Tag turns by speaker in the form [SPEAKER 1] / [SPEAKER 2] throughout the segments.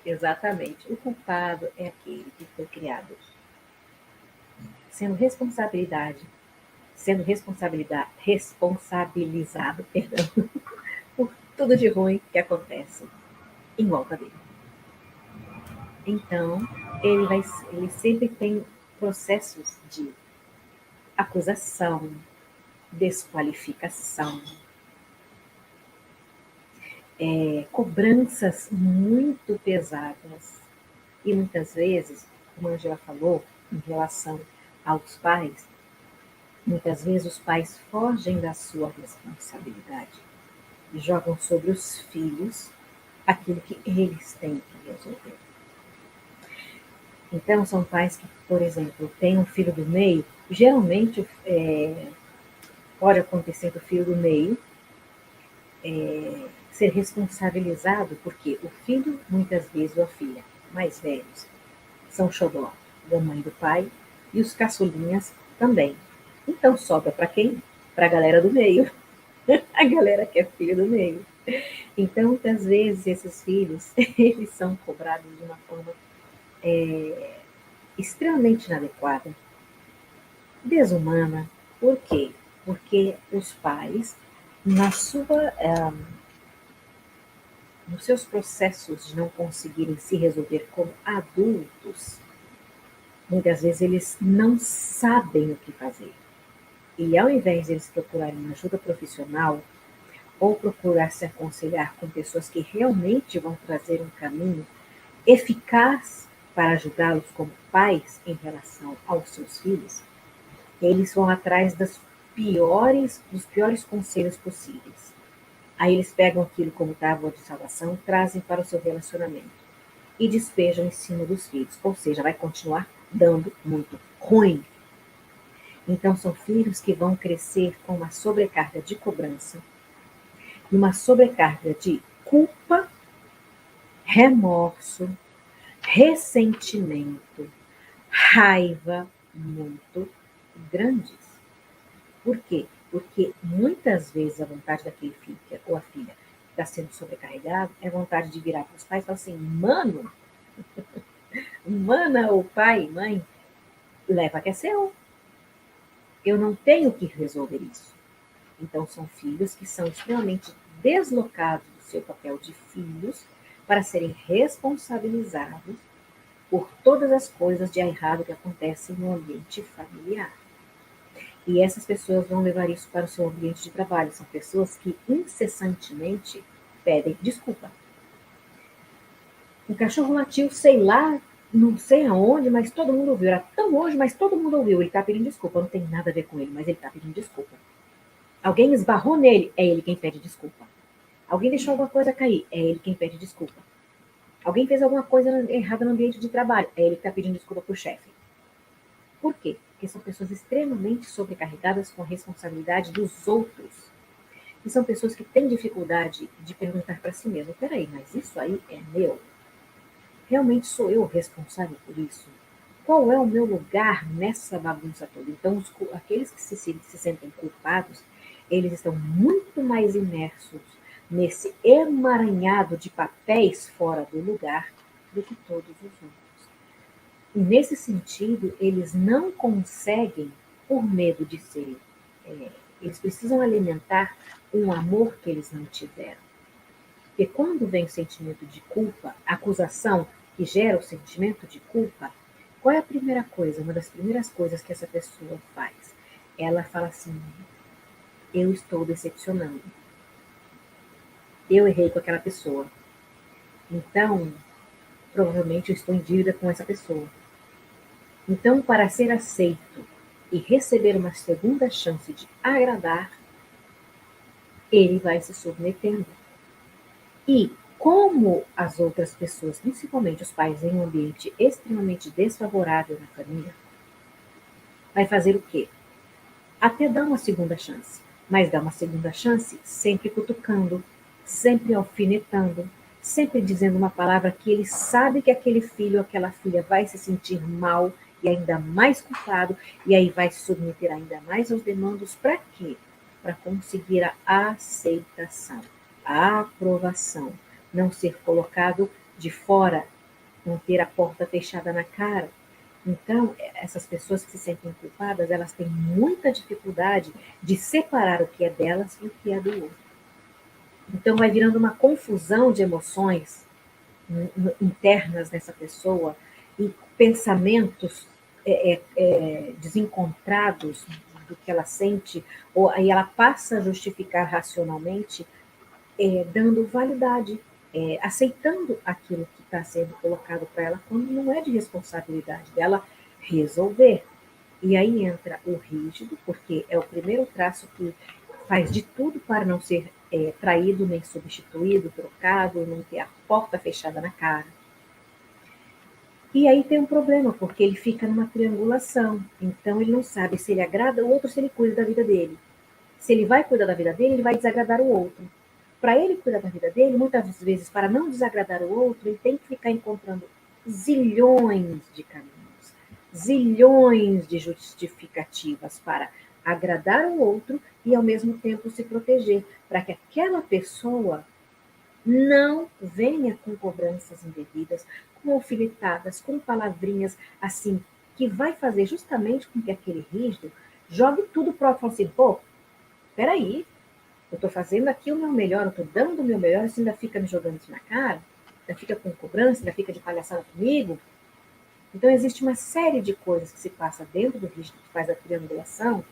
[SPEAKER 1] Exatamente. O culpado é aquele que foi criado sendo responsabilizado, perdão, por tudo de ruim que acontece em volta dele. Então, ele sempre tem processos de acusação, desqualificação, cobranças muito pesadas. E muitas vezes, como a Angela falou, em relação aos pais, muitas vezes os pais fogem da sua responsabilidade e jogam sobre os filhos aquilo que eles têm que resolver. Então, são pais que, por exemplo, têm um filho do meio, geralmente pode acontecer do filho do meio ser responsabilizado, porque o filho, muitas vezes, ou a filha mais velhos, são xodó da mãe e do pai, e os caçulinhas também. Então, sobra para quem? Para a galera do meio, a galera que é filho do meio. Então, muitas vezes, esses filhos, eles são cobrados de uma forma extremamente inadequada, desumana. Por quê? Porque os pais, na sua, nos seus processos de não conseguirem se resolver como adultos, muitas vezes eles não sabem o que fazer. E ao invés de eles procurarem uma ajuda profissional ou procurar se aconselhar com pessoas que realmente vão trazer um caminho eficaz para ajudá-los como pais em relação aos seus filhos, eles vão atrás dos piores conselhos possíveis. Aí eles pegam aquilo como tábua de salvação, trazem para o seu relacionamento e despejam em cima dos filhos. Ou seja, vai continuar dando muito ruim. Então, são filhos que vão crescer com uma sobrecarga de cobrança, uma sobrecarga de culpa, remorso, ressentimento, raiva muito grandes. Por quê? Porque muitas vezes a vontade daquele filho ou a filha que está sendo sobrecarregado é vontade de virar para os pais e falar assim: mano, mana ou pai, mãe, leva que é seu. Eu não tenho que resolver isso. Então, são filhos que são extremamente deslocados do seu papel de filhos para serem responsabilizados por todas as coisas de errado que acontecem no ambiente familiar. E essas pessoas vão levar isso para o seu ambiente de trabalho. São pessoas que incessantemente pedem desculpa. O cachorro latiu, sei lá, não sei aonde, mas todo mundo ouviu. Era tão longe, mas todo mundo ouviu. Ele está pedindo desculpa. Não tem nada a ver com ele, mas ele está pedindo desculpa. Alguém esbarrou nele, é ele quem pede desculpa. Alguém deixou alguma coisa cair, é ele quem pede desculpa. Alguém fez alguma coisa errada no ambiente de trabalho, é ele que está pedindo desculpa para o chefe. Por quê? Porque são pessoas extremamente sobrecarregadas com a responsabilidade dos outros. E são pessoas que têm dificuldade de perguntar para si mesmo: peraí, mas isso aí é meu? Realmente sou eu responsável por isso? Qual é o meu lugar nessa bagunça toda? Então, aqueles que se sentem culpados, eles estão muito mais imersos nesse emaranhado de papéis fora do lugar do que todos os outros. E nesse sentido, eles não conseguem, por medo de serem, eles precisam alimentar um amor que eles não tiveram. Porque quando vem o sentimento de culpa, a acusação que gera o sentimento de culpa, qual é a primeira coisa, uma das primeiras coisas que essa pessoa faz? Ela fala assim: eu estou decepcionando. Eu errei com aquela pessoa. Então, provavelmente eu estou em dívida com essa pessoa. Então, para ser aceito e receber uma segunda chance de agradar, ele vai se submetendo. E como as outras pessoas, principalmente os pais, em um ambiente extremamente desfavorável na família, vai fazer o quê? Até dar uma segunda chance, mas dá uma segunda chance sempre cutucando, sempre alfinetando, sempre dizendo uma palavra que ele sabe que aquele filho ou aquela filha vai se sentir mal e ainda mais culpado, e aí vai se submeter ainda mais aos demandos. Para quê? Para conseguir a aceitação, a aprovação. não ser colocado de fora, não ter a porta fechada na cara. Então, essas pessoas que se sentem culpadas, elas têm muita dificuldade de separar o que é delas e o que é do outro. Então, vai virando uma confusão de emoções internas nessa pessoa e pensamentos desencontrados do que ela sente, ou aí ela passa a justificar racionalmente, dando validade, aceitando aquilo que está sendo colocado para ela, quando não é de responsabilidade dela resolver. E aí entra o rígido, porque é o primeiro traço que faz de tudo para não ser traído, nem substituído, trocado, não ter a porta fechada na cara. E aí tem um problema, porque ele fica numa triangulação. Então ele não sabe se ele agrada o outro, se ele cuida da vida dele. Se ele vai cuidar da vida dele, ele vai desagradar o outro. Para ele cuidar da vida dele, muitas vezes, para não desagradar o outro, ele tem que ficar encontrando zilhões de caminhos, zilhões de justificativas para agradar o outro e, ao mesmo tempo, se proteger, para que aquela pessoa não venha com cobranças indevidas, com alfinetadas, com palavrinhas assim, que vai fazer justamente com que aquele rígido jogue tudo para o assim, pô, peraí, eu estou fazendo aqui o meu melhor, eu estou dando o meu melhor, você ainda fica me jogando isso na cara, ainda fica com cobrança, ainda fica de palhaçada comigo. Então, existe uma série de coisas que se passa dentro do rígido que faz a triangulação,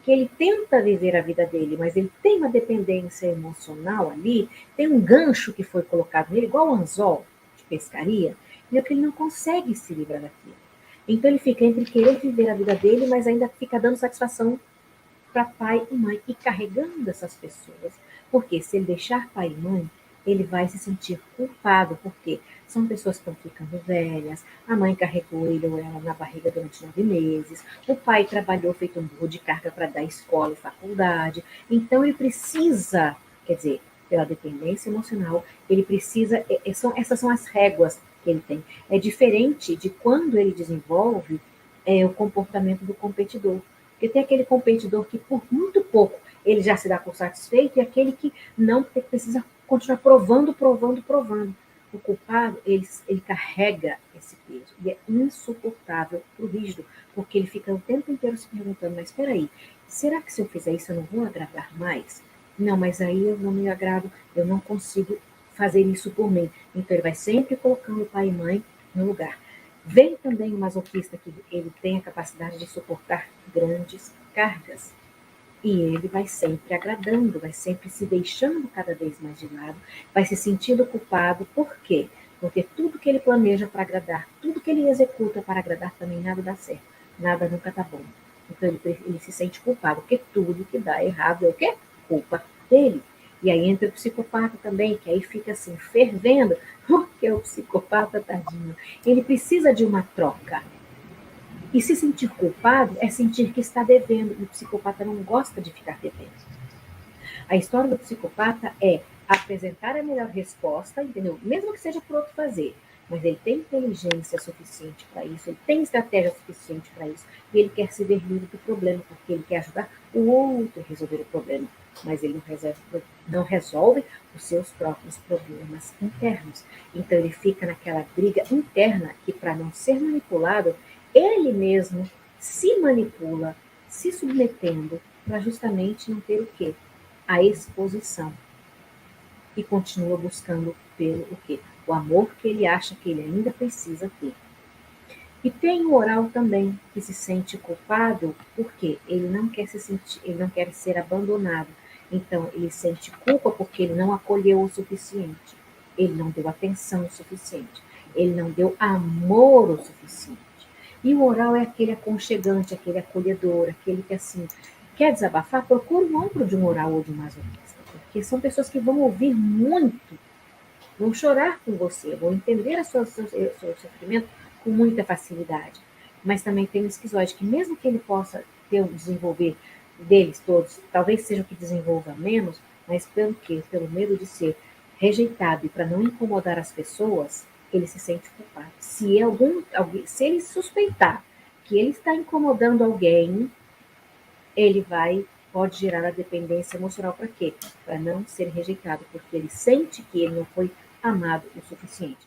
[SPEAKER 1] que ele tenta viver a vida dele, mas ele tem uma dependência emocional ali, tem um gancho que foi colocado nele, igual o anzol de pescaria, e é que ele não consegue se livrar daquilo. Então, ele fica entre querer viver a vida dele, mas ainda fica dando satisfação para pai e mãe e carregando essas pessoas. Porque se ele deixar pai e mãe, ele vai se sentir culpado, porque são pessoas que estão ficando velhas, a mãe carregou ele ou ela na barriga durante 9 meses, o pai trabalhou feito um burro de carga para dar escola e faculdade, então ele precisa, quer dizer, pela dependência emocional, ele precisa, essas são as réguas que ele tem. É diferente de quando ele desenvolve o comportamento do competidor. Porque tem aquele competidor que, por muito pouco, ele já se dá por satisfeito, e aquele que não precisa continuar provando, provando, provando. O culpado, ele carrega esse peso. E é insuportável para o rígido, porque ele fica o tempo inteiro se perguntando, mas espera aí, será que se eu fizer isso eu não vou agradar mais? Não, mas aí eu não me agrado, eu não consigo fazer isso por mim. Então ele vai sempre colocando o pai e mãe no lugar. Vem também o masoquista que ele tem a capacidade de suportar grandes cargas. E ele vai sempre agradando, vai sempre se deixando cada vez mais de lado, vai se sentindo culpado. Por quê? Porque tudo que ele planeja para agradar, tudo que ele executa para agradar também nada dá certo. Nada nunca está bom. Então ele se sente culpado, porque tudo que dá errado é o quê? Culpa dele. E aí entra o psicopata também, que aí fica assim, fervendo, porque o psicopata, tadinho, ele precisa de uma troca. E se sentir culpado é sentir que está devendo, e o psicopata não gosta de ficar devendo. A história do psicopata é apresentar a melhor resposta, entendeu? Mesmo que seja por outro fazer, mas ele tem inteligência suficiente para isso, ele tem estratégia suficiente para isso, e ele quer se ver livre do problema, porque ele quer ajudar o outro a resolver o problema, mas ele não resolve os seus próprios problemas internos. Então ele fica naquela briga interna que, para não ser manipulado, ele mesmo se manipula, se submetendo, para justamente não ter o quê? A exposição. E continua buscando pelo o quê? O amor que ele acha que ele ainda precisa ter. E tem o oral também, que se sente culpado porque ele não quer se sentir, ele não quer ser abandonado. Então, ele sente culpa porque ele não acolheu o suficiente. Ele não deu atenção o suficiente. Ele não deu amor o suficiente. E o oral é aquele aconchegante, aquele acolhedor, aquele que, assim, quer desabafar, procura um ombro de um oral ou de um masoquista. Porque são pessoas que vão ouvir muito, vão chorar com você, vão entender seu sofrimento com muita facilidade. Mas também tem o esquizoide, que mesmo que ele possa desenvolver deles todos, talvez seja o que desenvolva menos, mas pelo quê? Pelo medo de ser rejeitado e para não incomodar as pessoas, ele se sente culpado. Se ele suspeitar que ele está incomodando alguém, ele pode gerar a dependência emocional para quê? Para não ser rejeitado, porque ele sente que ele não foi amado o suficiente.